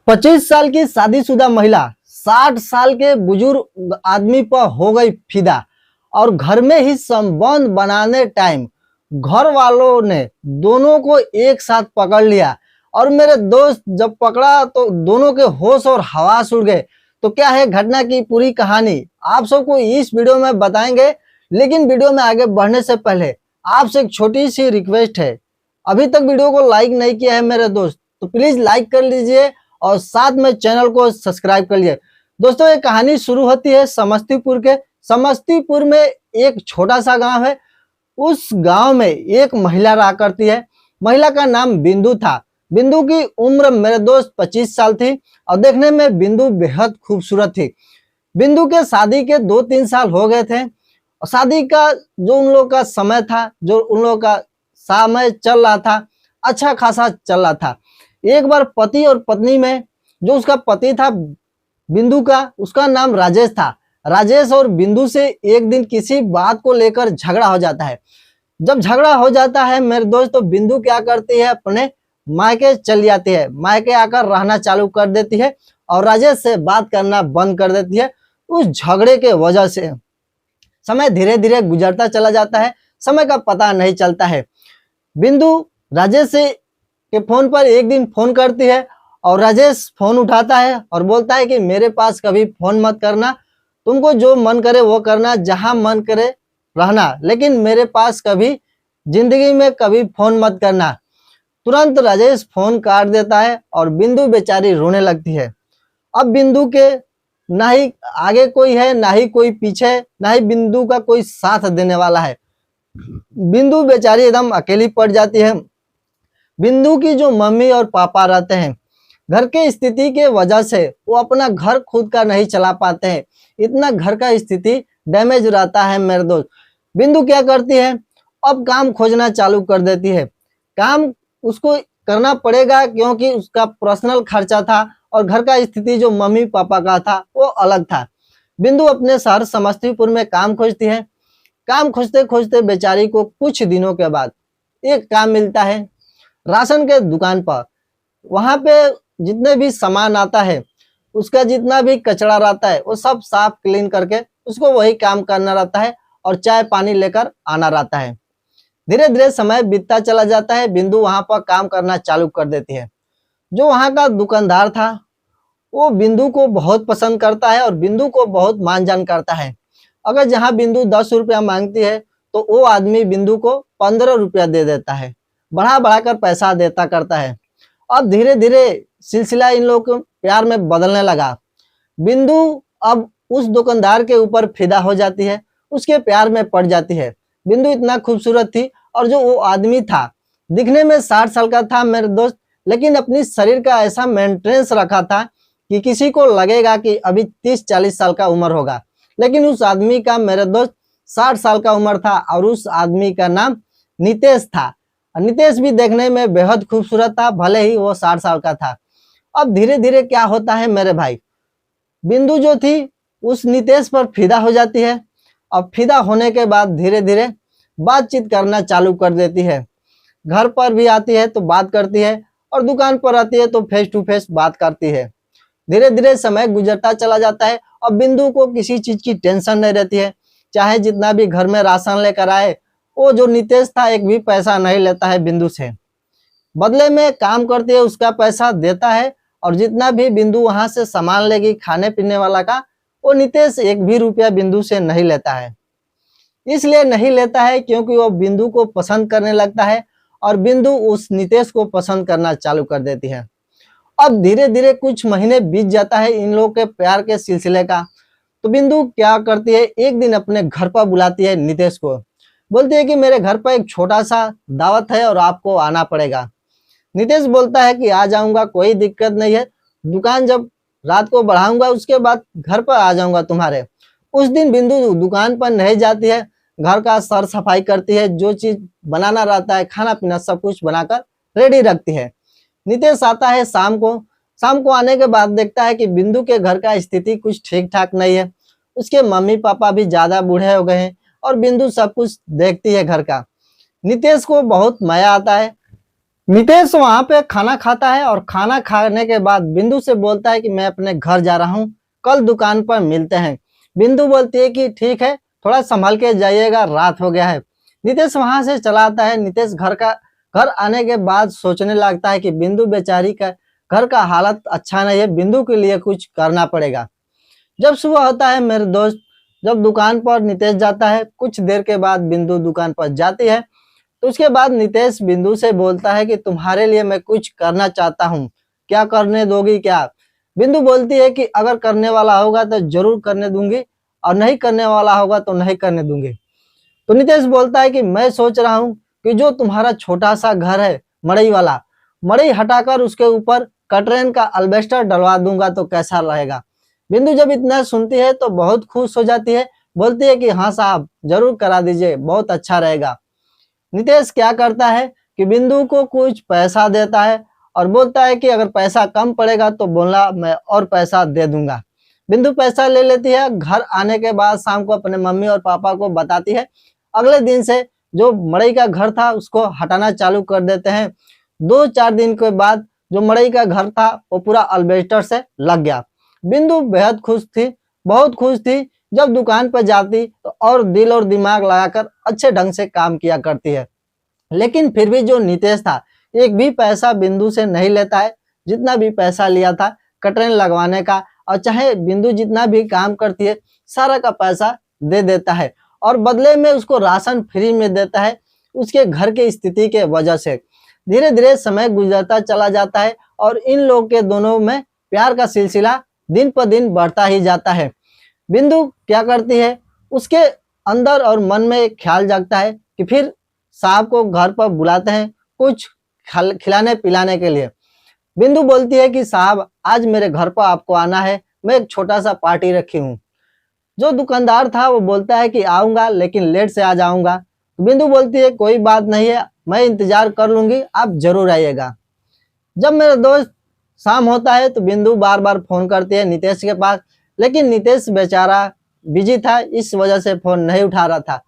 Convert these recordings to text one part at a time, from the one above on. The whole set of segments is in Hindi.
25 साल की शादीशुदा महिला 60 साल के बुजुर्ग आदमी पर हो गई फिदा और घर में ही संबंध बनाने टाइम घर वालों ने दोनों को एक साथ पकड़ लिया। और मेरे दोस्त जब पकड़ा तो दोनों के होश और हवास उड़ गए। तो क्या है घटना की पूरी कहानी आप सबको इस वीडियो में बताएंगे। लेकिन वीडियो में आगे बढ़ने से पहले आपसे एक छोटी सी रिक्वेस्ट है, अभी तक वीडियो को लाइक नहीं किया है मेरे दोस्त तो प्लीज लाइक कर लीजिए और साथ में चैनल को सब्सक्राइब कर लीजिए। दोस्तों ये कहानी शुरू होती है समस्तीपुर के। समस्तीपुर में एक छोटा सा गांव है। उस गांव में एक महिला रहा करती है। महिला का नाम बिंदु था। बिंदु की उम्र मेरे दोस्त 25 साल थी और देखने में बिंदु बेहद खूबसूरत थी। बिंदु के शादी के 2-3 साल हो गए थे और शादी का जो उन लोगों का समय था, जो उन लोगों का समय चल रहा था, अच्छा खासा चल रहा था। एक बार पति और पत्नी में, जो उसका पति था बिंदु का, उसका नाम राजेश था। राजेश और बिंदु से एक दिन किसी बात को लेकर झगड़ा हो जाता है। जब झगड़ा हो जाता है मेरे दोस्त तो बिंदु क्या करती है, अपने मायके चली जाती है। मायके आकर रहना चालू कर देती है और राजेश से बात करना बंद कर देती है। उस झगड़े के वजह से समय धीरे धीरे गुजरता चला जाता है, समय का पता नहीं चलता है। बिंदु राजेश से के फोन पर एक दिन फोन करती है और राजेश फोन उठाता है और बोलता है कि मेरे पास कभी फोन मत करना, तुमको जो मन करे वो करना, जहां मन करे रहना, लेकिन मेरे पास कभी जिंदगी में कभी फोन मत करना। तुरंत राजेश फोन काट देता है और बिंदु बेचारी रोने लगती है। अब बिंदु के ना ही आगे कोई है, ना ही कोई पीछे, ना ही बिंदु का कोई साथ देने वाला है। बिंदु बेचारी एकदम अकेली पड़ जाती है। बिंदु की जो मम्मी और पापा रहते हैं, घर के स्थिति के वजह से वो अपना घर खुद का नहीं चला पाते हैं। इतना घर का स्थिति डैमेज रहता है मेरे दोस्त। बिंदु क्या करती है, अब काम खोजना चालू कर देती है। काम उसको करना पड़ेगा क्योंकि उसका पर्सनल खर्चा था और घर का स्थिति जो मम्मी पापा का था वो अलग था। बिंदु अपने शहर समस्तीपुर में काम खोजती है। काम खोजते खोजते बेचारी को कुछ दिनों के बाद एक काम मिलता है राशन के दुकान पर। वहां पे जितने भी सामान आता है, उसका जितना भी कचरा रहता है वो सब साफ क्लीन करके उसको वही काम करना रहता है और चाय पानी लेकर आना रहता है। धीरे धीरे समय बीतता चला जाता है। बिंदु वहां पर काम करना चालू कर देती है। जो वहां का दुकानदार था वो बिंदु को बहुत पसंद करता है और बिंदु को बहुत मान जान करता है। अगर जहां बिंदु 10 रुपया मांगती है तो वो आदमी बिंदु को 15 रुपया दे देता है, बढ़ा बढ़ाकर पैसा देता करता है। अब धीरे धीरे सिलसिला इन लोगों के प्यार में बदलने लगा। बिंदु अब उस दुकानदार के ऊपर फिदा हो जाती है, उसके प्यार में पड़ जाती है। बिंदु इतना खूबसूरत थी और जो वो आदमी था दिखने में 60 साल का था मेरे दोस्त, लेकिन अपनी शरीर का ऐसा मेंटेनेंस रखा था कि किसी को लगेगा कि अभी 30-40 साल का उम्र होगा। लेकिन उस आदमी का मेरे दोस्त 60 साल का उम्र था और उस आदमी का नाम नितेश था। नितेश भी देखने में बेहद खूबसूरत था, भले ही वो 60 साल का था। अब धीरे धीरे क्या होता है मेरे भाई, बिंदु जो थी उस नितेश पर फिदा हो जाती है। अब फिदा होने के बाद धीरे धीरे बातचीत करना चालू कर देती है। घर पर भी आती है तो बात करती है और दुकान पर आती है तो फेस टू फेस बात करती है। धीरे धीरे समय गुजरता चला जाता है। अब बिंदु को किसी चीज की टेंशन नहीं रहती है। चाहे जितना भी घर में राशन लेकर आए, वो जो नितेश था एक भी पैसा नहीं लेता है बिंदु से। बदले में काम करती है, उसका पैसा देता है और जितना भी बिंदु वहां से सामान लेगी खाने पीने वाला का, वो नितेश एक भी रुपया बिंदु से नहीं लेता है। इसलिए नहीं लेता है क्योंकि वो बिंदु को पसंद करने लगता है और बिंदु उस नितेश को पसंद करना चालू कर देती है। अब धीरे धीरे कुछ महीने बीत जाता है इन लोगों के प्यार के सिलसिले का। तो बिंदु क्या करती है, एक दिन अपने घर पर बुलाती है नितेश को। बोलती है कि मेरे घर पर एक छोटा सा दावत है और आपको आना पड़ेगा। नितेश बोलता है कि आ जाऊंगा, कोई दिक्कत नहीं है, दुकान जब रात को बढ़ाऊंगा उसके बाद घर पर आ जाऊंगा तुम्हारे। उस दिन बिंदु दुकान पर नहीं जाती है, घर का सर सफाई करती है, जो चीज बनाना रहता है खाना पीना सब कुछ बनाकर रेडी रखती है। नितेश आता है शाम को। शाम को आने के बाद देखता है कि बिंदु के घर का स्थिति कुछ ठीक ठाक नहीं है। उसके मम्मी पापा भी ज्यादा बूढ़े हो गए हैं और बिंदु सब कुछ देखती है घर का। नितेश को बहुत माया आता है। नितेश वहां पे खाना खाता है और खाना खाने के बाद बिंदु से बोलता है कि मैं अपने घर जा रहा हूँ, कल दुकान पर मिलते हैं। बिंदु बोलती है कि ठीक है, थोड़ा संभल के जाइएगा, रात हो गया है। नितेश वहां से चला आता है। नितेश घर आने के बाद सोचने लगता है कि बिंदु बेचारी का घर का हालत अच्छा नहीं है, बिंदु के लिए कुछ करना पड़ेगा। जब सुबह होता है मेरे दोस्त, जब दुकान पर नितेश जाता है, कुछ देर के बाद बिंदु दुकान पर जाती है। तो उसके बाद नितेश बिंदु से बोलता है कि तुम्हारे लिए मैं कुछ करना चाहता हूँ, क्या करने दोगी क्या? बिंदु बोलती है कि अगर करने वाला होगा तो जरूर करने दूंगी, और नहीं करने वाला होगा तो नहीं करने दूंगी। तो नितेश बोलता है कि मैं सोच रहा हूँ कि जो तुम्हारा छोटा सा घर है मड़ई वाला, मड़ई हटाकर उसके ऊपर कटरेन का अल्बेस्टर डलवा दूंगा तो कैसा रहेगा? बिंदु जब इतना सुनती है तो बहुत खुश हो जाती है, बोलती है कि हाँ साहब, जरूर करा दीजिए, बहुत अच्छा रहेगा। नितेश क्या करता है कि बिंदु को कुछ पैसा देता है और बोलता है कि अगर पैसा कम पड़ेगा तो बोलना, मैं और पैसा दे दूंगा। बिंदु पैसा ले लेती है। घर आने के बाद शाम को अपने मम्मी और पापा को बताती है। अगले दिन से जो मड़ई का घर था उसको हटाना चालू कर देते हैं। 2-4 दिन के बाद जो मड़ई का घर था वो पूरा अल्बेस्टर से लग गया। बिंदु बेहद खुश थी, बहुत खुश थी। जब दुकान पर जाती तो और दिल और दिमाग लगाकर अच्छे ढंग से काम किया करती है। लेकिन फिर भी जो नितेश था, एक भी पैसा बिंदु से नहीं लेता है। जितना भी पैसा लिया था कटरन लगवाने का, और चाहे बिंदु जितना भी काम करती है सारा का पैसा दे देता है, और बदले में उसको राशन फ्री में देता है, उसके घर की स्थिति के वजह से। धीरे धीरे समय गुजरता चला जाता है और इन लोगों के दोनों में प्यार का सिलसिला दिन पर दिन बढ़ता ही जाता है। बिंदु क्या करती है, उसके अंदर और मन में एक ख्याल जागता है कि फिर साहब को घर पर बुलाते हैं कुछ खिलाने पिलाने के लिए। बिंदु बोलती है कि साहब, आज मेरे घर पर आपको आना है, मैं एक छोटा सा पार्टी रखी हूँ। जो दुकानदार था वो बोलता है कि आऊंगा लेकिन लेट से आ जाऊंगा। तो बिंदु बोलती है कोई बात नहीं है, मैं इंतजार कर लूंगी, आप जरूर आइएगा। जब मेरे दोस्त शाम होता है तो बिंदु बार बार फोन करती है नितेश के पास, लेकिन नितेश बेचारा बिजी था, इस वजह से फोन नहीं उठा रहा था।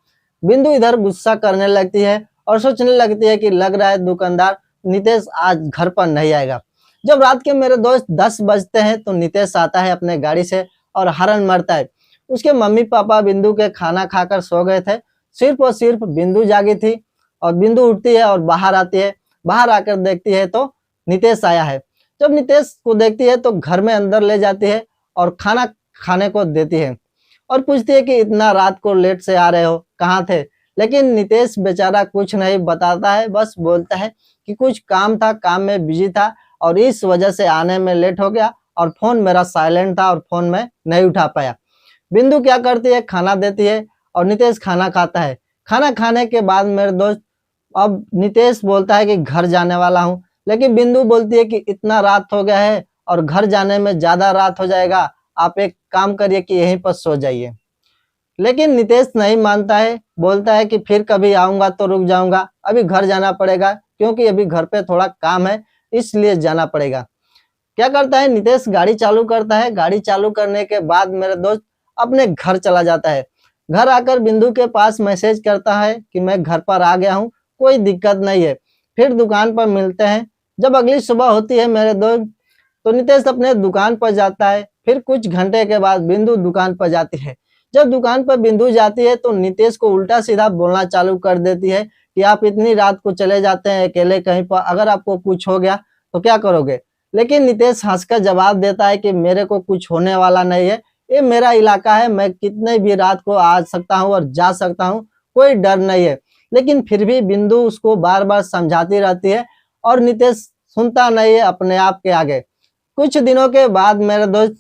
बिंदु इधर गुस्सा करने लगती है और सोचने लगती है कि लग रहा है दुकानदार नितेश आज घर पर नहीं आएगा। जब रात के मेरे दोस्त 10 बजते हैं तो नितेश आता है अपने गाड़ी से और हॉर्न मारता है। उसके मम्मी पापा बिंदु के खाना खाकर सो गए थे, सिर्फ और सिर्फ बिंदु जागी थी। और बिंदु उठती है और बाहर आती है। बाहर आकर देखती है तो नितेश आया है। जब नितेश को देखती है तो घर में अंदर ले जाती है और खाना खाने को देती है और पूछती है कि इतना रात को लेट से आ रहे हो, कहाँ थे? लेकिन नितेश बेचारा कुछ नहीं बताता है, बस बोलता है कि कुछ काम था, काम में बिजी था और इस वजह से आने में लेट हो गया, और फोन मेरा साइलेंट था और फोन में नहीं उठा पाया। बिंदु क्या करती है, खाना देती है और नितेश खाना खाता है। खाना खाने के बाद मेरे दोस्त, अब नितेश बोलता है कि घर जाने वाला हूँ, लेकिन बिंदु बोलती है कि इतना रात हो गया है और घर जाने में ज्यादा रात हो जाएगा, आप एक काम करिए कि यहीं पर सो जाइए। लेकिन नितेश नहीं मानता है, बोलता है कि फिर कभी आऊंगा तो रुक जाऊंगा, अभी घर जाना पड़ेगा क्योंकि अभी घर पे थोड़ा काम है, इसलिए जाना पड़ेगा। क्या करता है नितेश, गाड़ी चालू करता है। गाड़ी चालू करने के बाद मेरे दोस्त अपने घर चला जाता है। घर आकर बिंदु के पास मैसेज करता है कि मैं घर पर आ गया हूँ, कोई दिक्कत नहीं है, फिर दुकान पर मिलते हैं। जब अगली सुबह होती है मेरे दोस्त, तो नितेश अपने दुकान पर जाता है। फिर कुछ घंटे के बाद बिंदु दुकान पर जाती है। जब दुकान पर बिंदु जाती है तो नितेश को उल्टा सीधा बोलना चालू कर देती है कि आप इतनी रात को चले जाते हैं अकेले कहीं पर, अगर आपको कुछ हो गया तो क्या करोगे? लेकिन नितेश हंसकर जवाब देता है कि मेरे को कुछ होने वाला नहीं है, ये मेरा इलाका है, मैं कितने भी रात को आ सकता हूँ और जा सकता हूँ, कोई डर नहीं है। लेकिन फिर भी बिंदु उसको बार बार समझाती रहती है और नितेश सुनता नहीं है अपने आप के आगे। कुछ दिनों के बाद मेरे दोस्त,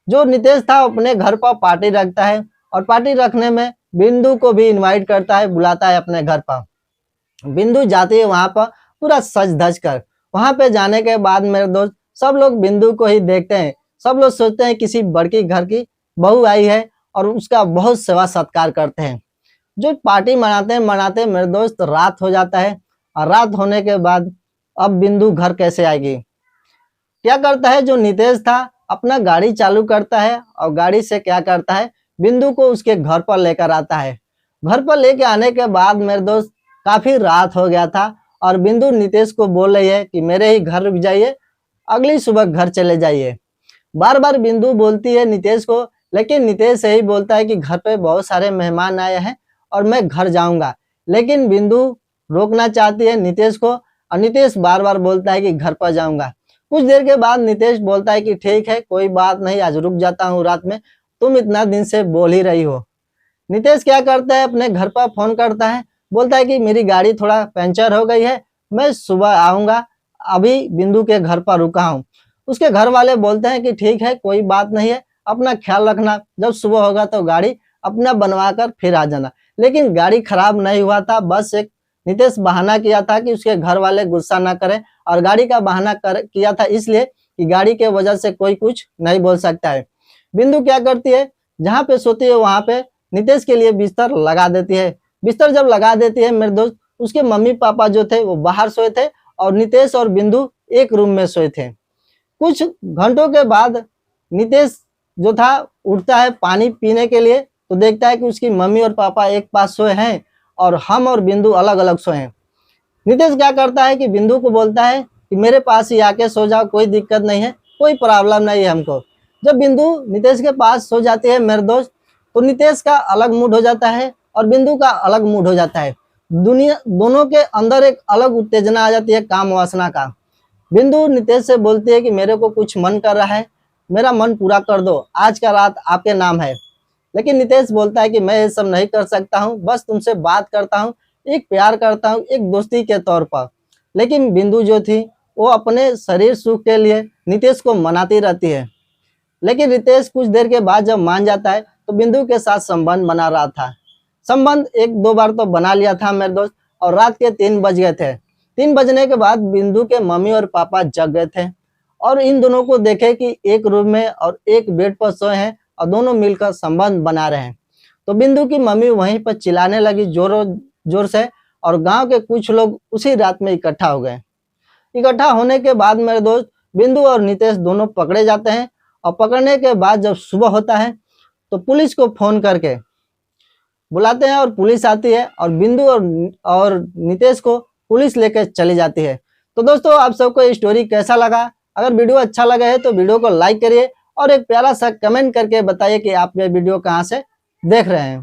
जो नितेश था अपने घर पर पार्टी रखता है और पार्टी रखने में बिंदु को भी इनवाइट करता है, बुलाता है अपने घर पर। बिंदु जाती है वहां पर पूरा सज धज कर। वहां पे जाने के बाद मेरे दोस्त, सब लोग बिंदु को ही देखते हैं। सब लोग सोचते हैं किसी बड़की घर की बहू आई है और उसका बहुत सेवा सत्कार करते हैं। जो पार्टी मनाते मेरे दोस्त रात हो जाता है, और रात होने के बाद अब बिंदु घर कैसे आएगी? क्या करता है, जो नितेश था अपना गाड़ी चालू करता है और गाड़ी से क्या करता है, बिंदु को उसके घर पर लेकर आता है। घर पर लेके आने के बाद मेरे दोस्त काफी रात हो गया था और बिंदु नितेश को बोल रही है कि मेरे ही घर रुक जाइए, अगली सुबह घर चले जाइए। बार बार बिंदु बोलती है नितेश को, लेकिन नितेश यही बोलता है कि घर पे बहुत सारे मेहमान आए हैं और मैं घर जाऊंगा। लेकिन बिंदु रोकना चाहती है नितेश को और नितेश बार बार बोलता है कि घर पर जाऊंगा। कुछ देर के बाद नितेश बोलता है कि ठीक है, कोई बात नहीं, आज रुक जाता हूँ रात में, तुम इतना दिन से बोल ही रही हो। नितेश क्या करता है, अपने घर पर फोन करता है, बोलता है कि मेरी गाड़ी थोड़ा पंचर हो गई है, मैं सुबह आऊंगा, अभी बिंदु के घर पर रुका हूँ। उसके घर वाले बोलते हैं कि ठीक है, कोई बात नहीं है, अपना ख्याल रखना, जब सुबह होगा तो गाड़ी अपना बनवा कर फिर आ जाना। लेकिन गाड़ी खराब नहीं हुआ था, बस एक नितेश बहाना किया था कि उसके घर वाले गुस्सा ना करें, और गाड़ी का बहाना किया था इसलिए कि गाड़ी के वजह से कोई कुछ नहीं बोल सकता है। बिंदु क्या करती है, जहाँ पे सोती है वहां पे नितेश के लिए बिस्तर लगा देती है। बिस्तर जब लगा देती है मेरे दोस्त, उसके मम्मी पापा जो थे वो बाहर सोए थे और नितेश और बिंदु एक रूम में सोए थे। कुछ घंटों के बाद नितेश जो था उठता है पानी पीने के लिए, तो देखता है कि उसकी मम्मी और पापा एक पास सोए हैं और हम और बिंदु अलग अलग सोए हैं। नितेश क्या करता है कि बिंदु को बोलता है कि मेरे पास ही आके सो जाओ, कोई दिक्कत नहीं है, कोई प्रॉब्लम नहीं है हमको। जब बिंदु नितेश के पास सो जाती है मेरे दोस्त, तो नितेश का अलग मूड हो जाता है और बिंदु का अलग मूड हो जाता है। दोनों के अंदर एक अलग उत्तेजना आ जाती है काम वासना का। बिंदु नितेश से बोलती है कि मेरे को कुछ मन कर रहा है, मेरा मन पूरा कर दो, आज का रात आपके नाम है। लेकिन नितेश बोलता है कि मैं ये सब नहीं कर सकता हूँ, बस तुमसे बात करता हूँ, एक प्यार करता हूँ, एक दोस्ती के तौर पर। लेकिन बिंदु जो थी वो अपने शरीर सुख के लिए नितेश को मनाती रहती है। लेकिन नितेश कुछ देर के बाद जब मान जाता है तो बिंदु के साथ संबंध बना रहा था। संबंध एक दो बार तो बना लिया था मेरे दोस्त, और रात के 3 बज गए थे। 3 बजने के बाद बिंदु के मम्मी और पापा जग गए थे और इन दोनों को देखे कि एक रूम में और एक बेड पर सोए हैं और दोनों मिलकर संबंध बना रहे हैं। तो बिंदु की मम्मी वहीं पर चिल्लाने लगी जोरों जोर से, और गांव के कुछ लोग उसी रात में इकट्ठा हो गए। इकट्ठा होने के बाद मेरे दोस्त बिंदु और नितेश दोनों पकड़े जाते हैं, और पकड़ने के बाद जब सुबह होता है तो पुलिस को फोन करके बुलाते हैं और पुलिस आती है और बिंदु और नितेश को पुलिस लेकर चली जाती है। तो दोस्तों, आप सबको ये स्टोरी कैसा लगा? अगर वीडियो अच्छा लगा है तो वीडियो को लाइक करिए और एक प्यारा सा कमेंट करके बताइए कि आप ये वीडियो कहाँ से देख रहे हैं।